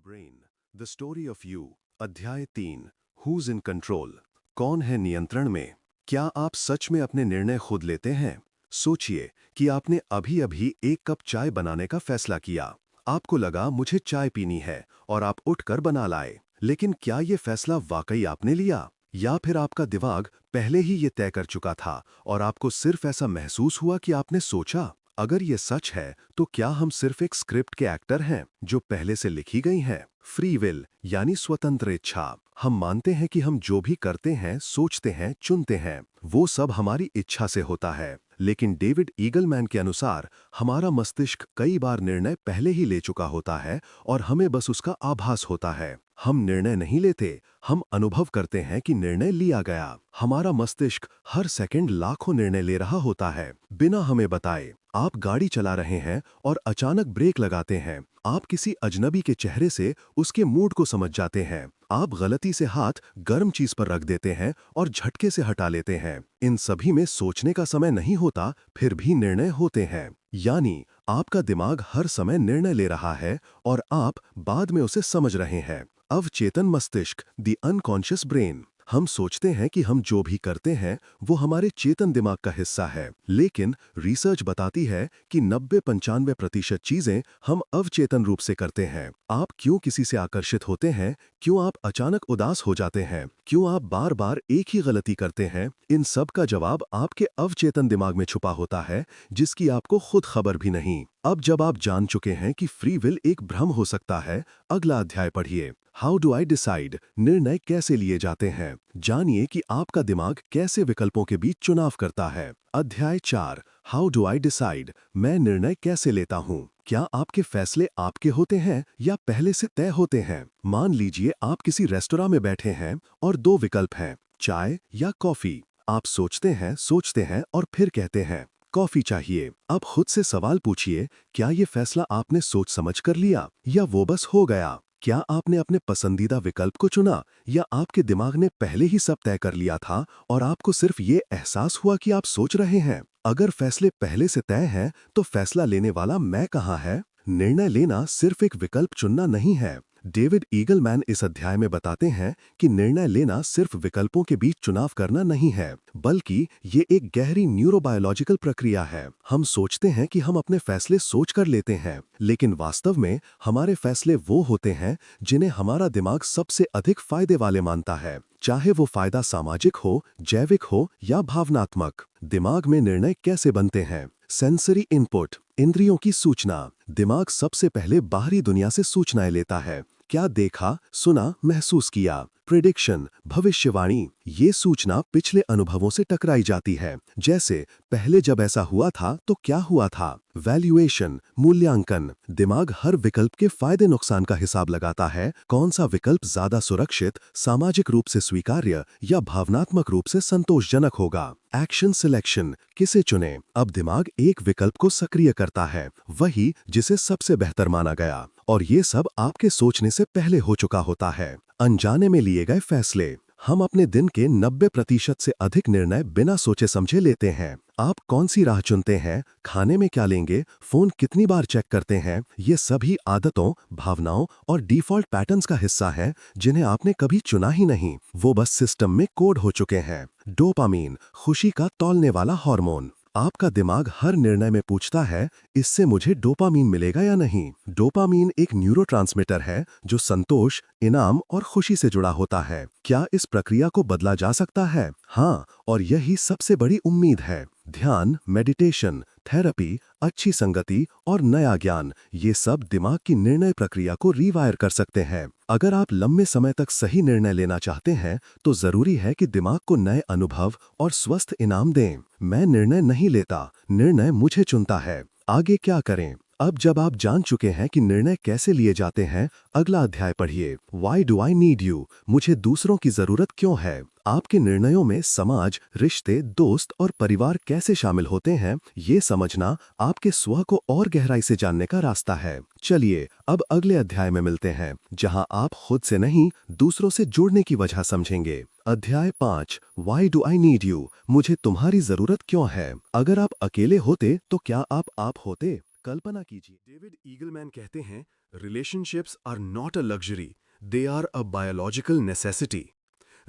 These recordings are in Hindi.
Brain the story of you. अध्याय 3। Who's in control. कौन है नियंत्रण में? क्या आप सच में अपने निर्णय खुद लेते हैं? सोचिए कि आपने अभी अभी एक कप चाय बनाने का फैसला किया। आपको लगा मुझे चाय पीनी है और आप उठकर बना लाए। लेकिन क्या ये फैसला वाकई आपने लिया, या फिर आपका दिमाग पहले ही ये तय कर चुका था और आपको सिर्फ ऐसा महसूस हुआ कि आपने सोचा? अगर ये सच है तो क्या हम सिर्फ एक स्क्रिप्ट के एक्टर हैं जो पहले से लिखी गई हैं? फ्री विल यानी स्वतंत्र इच्छा। हम मानते हैं कि हम जो भी करते हैं, सोचते हैं, चुनते हैं, वो सब हमारी इच्छा से होता है। लेकिन डेविड ईगलमैन के अनुसार हमारा मस्तिष्क कई बार निर्णय पहले ही ले चुका होता है और हमें बस उसका आभास होता है। हम निर्णय नहीं लेते, हम अनुभव करते हैं कि निर्णय लिया गया। हमारा मस्तिष्क हर सेकंड लाखों निर्णय ले रहा होता है बिना हमें बताए। आप गाड़ी चला रहे हैं और अचानक ब्रेक लगाते हैं। आप किसी अजनबी के चेहरे से उसके मूड को समझ जाते हैं। आप गलती से हाथ गर्म चीज पर रख देते हैं और झटके से हटा लेते हैं। इन सभी में सोचने का समय नहीं होता, फिर भी निर्णय होते हैं। यानी आपका दिमाग हर समय निर्णय ले रहा है और आप बाद में उसे समझ रहे हैं। अवचेतन मस्तिष्क, द अनकॉन्शियस ब्रेन। हम सोचते हैं कि हम जो भी करते हैं वो हमारे चेतन दिमाग का हिस्सा है, लेकिन रिसर्च बताती है कि 90-95% चीजें हम अवचेतन रूप से करते हैं। आप क्यों किसी से आकर्षित होते हैं, क्यों आप अचानक उदास हो जाते हैं, क्यों आप बार बार एक ही गलती करते हैं, इन सब का जवाब आपके अवचेतन दिमाग में छुपा होता है, जिसकी आपको खुद खबर भी नहीं। अब जब आप जान चुके हैं कि फ्री विल एक भ्रम हो सकता है, अगला अध्याय पढ़िए। How do I decide? निर्णय कैसे लिए जाते हैं? जानिए कि आपका दिमाग कैसे विकल्पों के बीच चुनाव करता है। अध्याय 4। How do I decide? मैं निर्णय कैसे लेता हूँ? क्या आपके फैसले आपके होते हैं या पहले से तय होते हैं? मान लीजिए आप किसी रेस्तोरां में बैठे हैं और दो विकल्प हैं, चाय या कॉफी। आप सोचते हैं और फिर कहते हैं कॉफी चाहिए। अब खुद से सवाल पूछिए, क्या ये फैसला आपने सोच समझ कर लिया या वो बस हो गया? क्या आपने अपने पसंदीदा विकल्प को चुना या आपके दिमाग ने पहले ही सब तय कर लिया था और आपको सिर्फ ये एहसास हुआ कि आप सोच रहे हैं? अगर फैसले पहले से तय हैं, तो फैसला लेने वाला मैं कहाँ है? निर्णय लेना सिर्फ एक विकल्प चुनना नहीं है। डेविड ईगलमैन इस अध्याय में बताते हैं कि निर्णय लेना सिर्फ विकल्पों के बीच चुनाव करना नहीं है, बल्कि ये एक गहरी न्यूरोबायोलॉजिकल प्रक्रिया है। हम सोचते हैं कि हम अपने फैसले सोच कर लेते हैं, लेकिन वास्तव में हमारे फैसले वो होते हैं जिन्हें हमारा दिमाग सबसे अधिक फायदे वाले मानता है, चाहे वो फायदा सामाजिक हो, जैविक हो या भावनात्मक। दिमाग में निर्णय कैसे बनते हैं? सेंसरी इनपुट, इंद्रियों की सूचना। दिमाग सबसे पहले बाहरी दुनिया से सूचनाएं लेता है। क्या देखा, सुना, महसूस किया। प्रिडिक्शन, भविष्यवाणी। ये सूचना पिछले अनुभवों से टकराई जाती है, जैसे पहले जब ऐसा हुआ था तो क्या हुआ था। वैल्यूएशन, मूल्यांकन। दिमाग हर विकल्प के फायदे नुकसान का हिसाब लगाता है, कौन सा विकल्प ज्यादा सुरक्षित, सामाजिक रूप से स्वीकार्य या भावनात्मक रूप से संतोषजनक होगा। एक्शन सिलेक्शन, किसे चुने? अब दिमाग एक विकल्प को सक्रिय करता है, वही जिसे सबसे बेहतर माना गया, और ये सब आपके सोचने से पहले हो चुका होता है। अनजाने में लिए गए फैसले। हम अपने दिन के 90% से अधिक निर्णय बिना सोचे समझे लेते हैं। आप कौन सी राह चुनते हैं, खाने में क्या लेंगे, फोन कितनी बार चेक करते हैं, ये सभी आदतों, भावनाओं और डिफॉल्ट पैटर्न्स का हिस्सा है जिन्हें आपने कभी चुना ही नहीं, वो बस सिस्टम में कोड हो चुके हैं। डोपामीन, खुशी का तौलने वाला हार्मोन। आपका दिमाग हर निर्णय में पूछता है, इससे मुझे डोपामीन मिलेगा या नहीं। डोपामीन एक न्यूरोट्रांसमीटर है जो संतोष, इनाम और खुशी से जुड़ा होता है। क्या इस प्रक्रिया को बदला जा सकता है? हाँ, और यही सबसे बड़ी उम्मीद है। ध्यान, मेडिटेशन, थेरेपी, अच्छी संगति और नया ज्ञान, ये सब दिमाग की निर्णय प्रक्रिया को रीवायर कर सकते हैं। अगर आप लंबे समय तक सही निर्णय लेना चाहते हैं, तो जरूरी है कि दिमाग को नए अनुभव और स्वस्थ इनाम दें। मैं निर्णय नहीं लेता, निर्णय मुझे चुनता है। आगे क्या करें? अब जब आप जान चुके हैं कि निर्णय कैसे लिए जाते हैं, अगला अध्याय पढ़िए। Why do I need you? मुझे दूसरों की जरूरत क्यों है? आपके निर्णयों में समाज, रिश्ते, दोस्त और परिवार कैसे शामिल होते हैं, ये समझना आपके स्व को और गहराई से जानने का रास्ता है। चलिए अब अगले अध्याय में मिलते हैं, जहां आप खुद से नहीं, दूसरों से जुड़ने की वजह समझेंगे। अध्याय 5। Why do I need you? मुझे तुम्हारी जरूरत क्यों है? अगर आप अकेले होते तो क्या आप होते? कल्पना कीजिए, डेविड ईगलमैन कहते हैं, relationships are not a luxury, they are a biological necessity.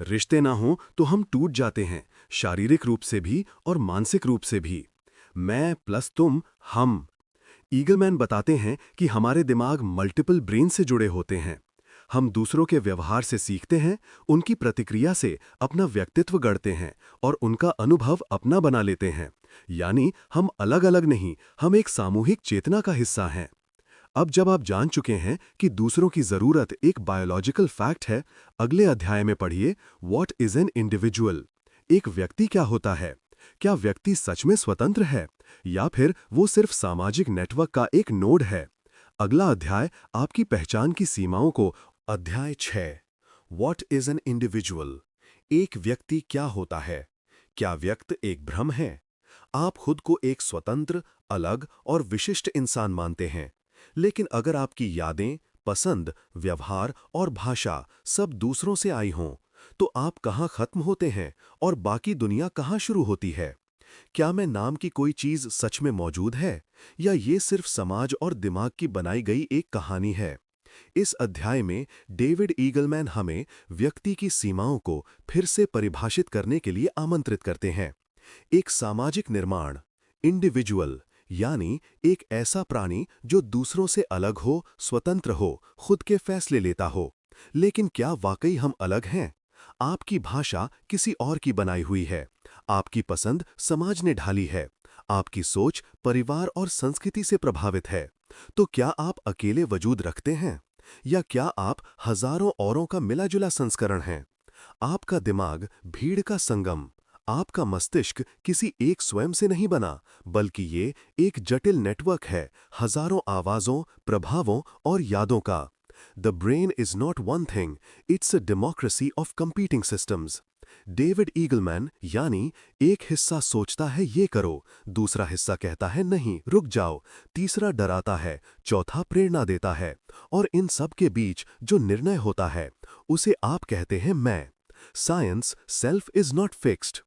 रिश्ते ना हों तो हम टूट जाते हैं, शारीरिक रूप से भी और मानसिक रूप से भी। मैं प्लस तुम, हम। ईगलमैन बताते हैं कि हमारे दिमाग मल्टीपल ब्रेन से जुड़े होते हैं। हम दूसरों के व्यवहार से सीखते हैं, उनकी प्रतिक्रिया से अपना व्यक्तित्व गढ़ते हैं और उनका अनुभव अपना बना लेते हैं। यानी हम अलग अलग नहीं, हम एक सामूहिक चेतना का हिस्सा हैं। अब जब आप जान चुके हैं कि दूसरों की जरूरत एक बायोलॉजिकल फैक्ट है, अगले अध्याय में पढ़िए व्हाट इज एन इंडिविजुअल। एक व्यक्ति क्या होता है? क्या व्यक्ति सच में स्वतंत्र है या फिर वो सिर्फ सामाजिक नेटवर्क का एक नोड है? अगला अध्याय आपकी पहचान की सीमाओं को। अध्याय 6, व्हाट इज एन इंडिविजुअल। एक व्यक्ति क्या होता है? क्या व्यक्त एक भ्रम है? आप खुद को एक स्वतंत्र, अलग और विशिष्ट इंसान मानते हैं, लेकिन अगर आपकी यादें, पसंद, व्यवहार और भाषा सब दूसरों से आई हों, तो आप कहाँ खत्म होते हैं और बाकी दुनिया कहाँ शुरू होती है? क्या मैं नाम की कोई चीज सच में मौजूद है या ये सिर्फ समाज और दिमाग की बनाई गई एक कहानी है? इस अध्याय में डेविड ईगलमैन हमें व्यक्ति की सीमाओं को फिर से परिभाषित करने के लिए आमंत्रित करते हैं। एक सामाजिक निर्माण, इंडिविजुअल, यानी एक ऐसा प्राणी जो दूसरों से अलग हो, स्वतंत्र हो, खुद के फैसले लेता हो। लेकिन क्या वाकई हम अलग हैं? आपकी भाषा किसी और की बनाई हुई है, आपकी पसंद समाज ने ढाली है, आपकी सोच परिवार और संस्कृति से प्रभावित है। तो क्या आप अकेले वजूद रखते हैं या क्या आप हजारों औरों का मिला-जुला संस्करण हैं? आपका दिमाग भीड़ का संगम, आपका मस्तिष्क किसी एक स्वयं से नहीं बना, बल्कि ये एक जटिल नेटवर्क है, हजारों आवाजों, प्रभावों और यादों का। The brain is not one thing, it's a democracy of competing systems. David Eagleman यानी एक हिस्सा सोचता है ये करो, दूसरा हिस्सा कहता है नहीं रुक जाओ, तीसरा डराता है, चौथा प्रेरणा देता है, और इन सब के बीच जो निर्णय होता है उसे आप कहते हैं मैं। Science self is not fixed.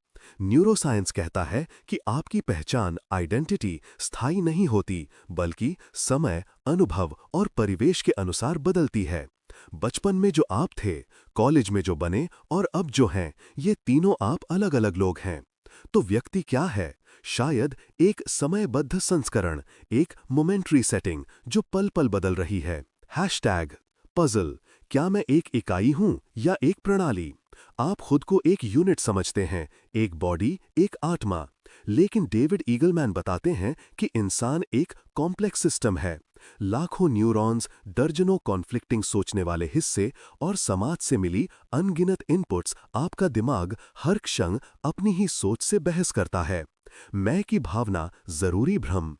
Neuroscience कहता है कि आपकी पहचान, आइडेंटिटी स्थायी नहीं होती, बल्कि समय, अनुभव और परिवेश के अनुसार बदलती है। बचपन में जो आप थे, कॉलेज में जो बने और अब जो हैं, ये तीनों आप अलग-अलग लोग हैं। तो व्यक्ति क्या है? शायद एक समयबद्ध संस्करण, एक मोमेंट्री सेटिंग जो पल-पल बदल रही है। हैशटैग पजल, क्या मैं एक इकाई हूं या एक प्रणाली? आप खुद को एक यूनिट समझते हैं, एक बॉडी, एक आत्मा। लेकिन डेविड ईगलमैन बताते हैं कि इंसान एक कॉम्प्लेक्स सिस्टम है। लाखों न्यूरॉन्स, दर्जनों कॉन्फ्लिक्टिंग सोचने वाले हिस्से और समाज से मिली अनगिनत इनपुट्स आपका दिमाग हर क्षण अपनी ही सोच से बहस करता है। मैं की भावना जरूरी भ्रम।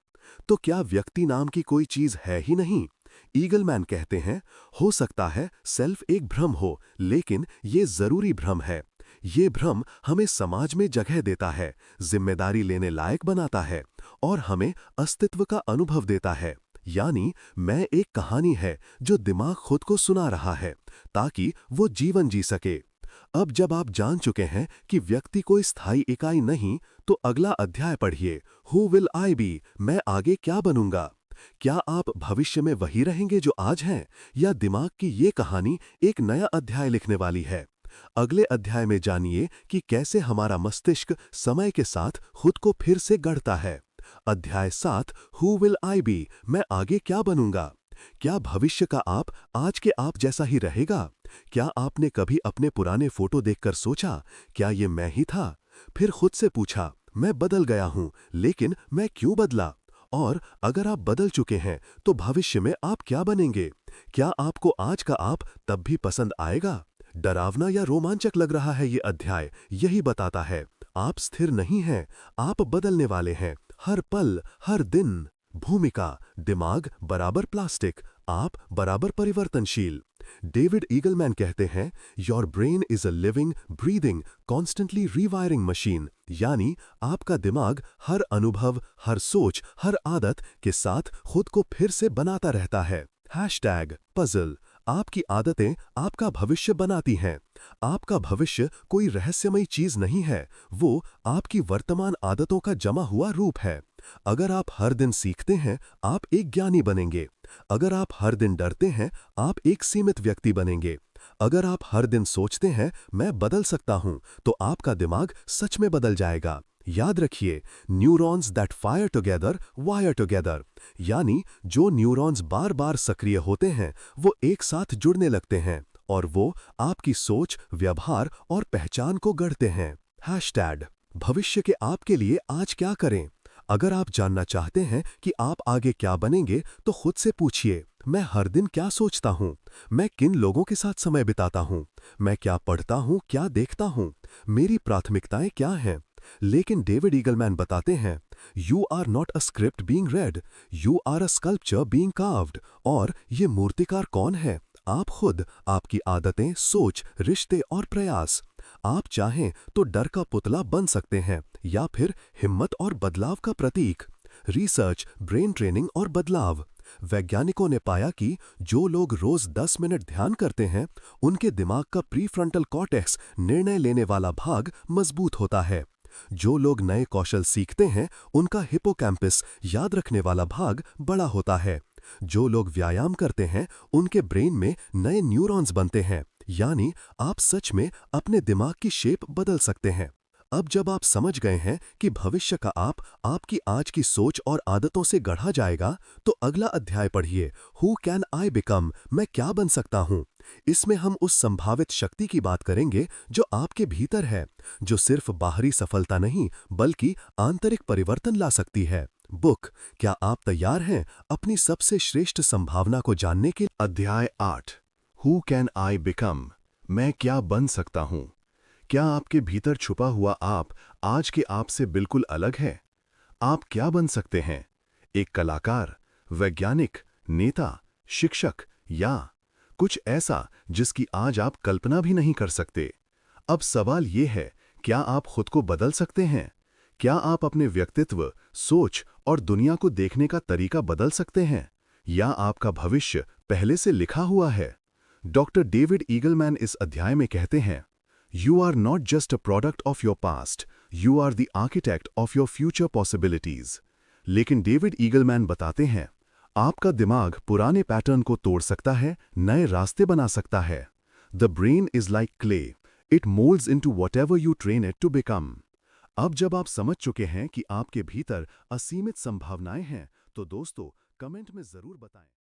तो क्या व्यक्ति नाम की कोई चीज है ही नहीं? ईगलमैन कहते हैं, हो सकता है सेल्फ एक भ्रम हो, लेकिन ये जरूरी भ्रम है। ये भ्रम हमें समाज में जगह देता है, जिम्मेदारी लेने लायक बनाता है और हमें अस्तित्व का अनुभव देता है। यानी मैं एक कहानी है जो दिमाग खुद को सुना रहा है ताकि वो जीवन जी सके। अब जब आप जान चुके हैं कि व्यक्ति कोई स्थायी इकाई नहीं, तो अगला अध्याय पढ़िए, हु विल आई बी, मैं आगे क्या बनूंगा? क्या आप भविष्य में वही रहेंगे जो आज हैं, या दिमाग की ये कहानी एक नया अध्याय लिखने वाली है? अगले अध्याय में जानिए कि कैसे हमारा मस्तिष्क समय के साथ खुद को फिर से गढ़ता है। अध्याय 7, हु विल आई बी, मैं आगे क्या बनूंगा? क्या भविष्य का आप आज के आप जैसा ही रहेगा? क्या आपने कभी अपने पुराने फोटो देखकर सोचा, क्या ये मैं ही था? फिर खुद से पूछा, मैं बदल गया हूं, लेकिन मैं क्यों बदला? और अगर आप बदल चुके हैं, तो भविष्य में आप क्या बनेंगे? क्या आपको आज का आप तब भी पसंद आएगा? डरावना या रोमांचक लग रहा है ये अध्याय? यही बताता है, आप स्थिर नहीं हैं, आप बदलने वाले हैं, हर पल, हर दिन। भूमिका, दिमाग बराबर प्लास्टिक, आप बराबर परिवर्तनशील। डेविड ईगलमैन कहते हैं, your brain is a living, breathing, constantly rewiring machine. यानी आपका दिमाग हर अनुभव, हर सोच, हर आदत के साथ खुद को फिर से बनाता रहता है। हैशटैग पजल, आपकी आदतें आपका भविष्य बनाती हैं। आपका भविष्य कोई रहस्यमयी चीज नहीं है, वो आपकी वर्तमान आदतों का जमा हुआ रूप है। अगर आप हर दिन सीखते हैं, आप एक ज्ञानी बनेंगे। अगर आप हर दिन डरते हैं, आप एक सीमित व्यक्ति बनेंगे। अगर आप हर दिन सोचते हैं, मैं बदल सकता हूं, तो आपका दिमाग सच में बदल जाएगा। याद रखिए, neurons that fire together wire together, यानी जो न्यूरॉन्स बार बार सक्रिय होते हैं वो एक साथ जुड़ने लगते हैं और वो आपकी सोच, व्यवहार और पहचान को गढ़ते हैं। हैशटैग भविष्य के आपके लिए आज क्या करें। अगर आप जानना चाहते हैं कि आप आगे क्या बनेंगे, तो खुद से पूछिए, मैं हर दिन क्या सोचता हूँ? मैं किन लोगों के साथ समय बिताता हूँ? मैं क्या पढ़ता हूँ, क्या देखता हूँ? मेरी प्राथमिकताएं क्या हैं? लेकिन डेविड ईगलमैन बताते हैं, you are not a script being read, you are a sculpture being carved. और ये मूर्तिकार कौन है? आप खुद, आपकी आदतें, सोच, रिश्ते और प्रयास। आप चाहें तो डर का पुतला बन सकते हैं या फिर हिम्मत और बदलाव का प्रतीक। रिसर्च, ब्रेन ट्रेनिंग और बदलाव। वैज्ञानिकों ने पाया कि जो लोग रोज 10 मिनट ध्यान करते हैं, उनके दिमाग का प्रीफ्रंटल कॉर्टेक्स, निर्णय लेने वाला भाग, मजबूत होता है। जो लोग नए कौशल सीखते हैं, उनका हिपोकैम्पस, याद रखने वाला भाग, बड़ा होता है। जो लोग व्यायाम करते हैं, उनके ब्रेन में नए न्यूरॉन्स बनते हैं। यानी आप सच में अपने दिमाग की शेप बदल सकते हैं। अब जब आप समझ गए हैं कि भविष्य का आप आपकी आज की सोच और आदतों से गढ़ा जाएगा, तो अगला अध्याय पढ़िए, हु कैन आई बिकम, मैं क्या बन सकता हूं। इसमें हम उस संभावित शक्ति की बात करेंगे जो आपके भीतर है, जो सिर्फ बाहरी सफलता नहीं बल्कि आंतरिक परिवर्तन ला सकती है। बुक, क्या आप तैयार हैं अपनी सबसे श्रेष्ठ संभावना को जानने के? अध्याय 8 हु कैन आई बिकम, मैं क्या बन सकता हूं। क्या आपके भीतर छुपा हुआ आप आज के आप से बिल्कुल अलग है? आप क्या बन सकते हैं? एक कलाकार, वैज्ञानिक, नेता, शिक्षक या कुछ ऐसा जिसकी आज आप कल्पना भी नहीं कर सकते। अब सवाल यह है, क्या आप खुद को बदल सकते हैं? क्या आप अपने व्यक्तित्व, सोच और दुनिया को देखने का तरीका बदल सकते हैं? या आपका भविष्य पहले से लिखा हुआ है? डॉक्टर डेविड ईगलमैन इस अध्याय में कहते हैं, you are not just a product of your past, you are the architect of your future possibilities. लेकिन डेविड ईगलमैन बताते हैं, आपका दिमाग पुराने पैटर्न को तोड़ सकता है, नए रास्ते बना सकता है। The brain is like clay, it moulds into whatever you train it to become. अब जब आप समझ चुके हैं कि आपके भीतर असीमित संभावनाएं हैं, तो दोस्तों कमेंट में जरूर बताएं।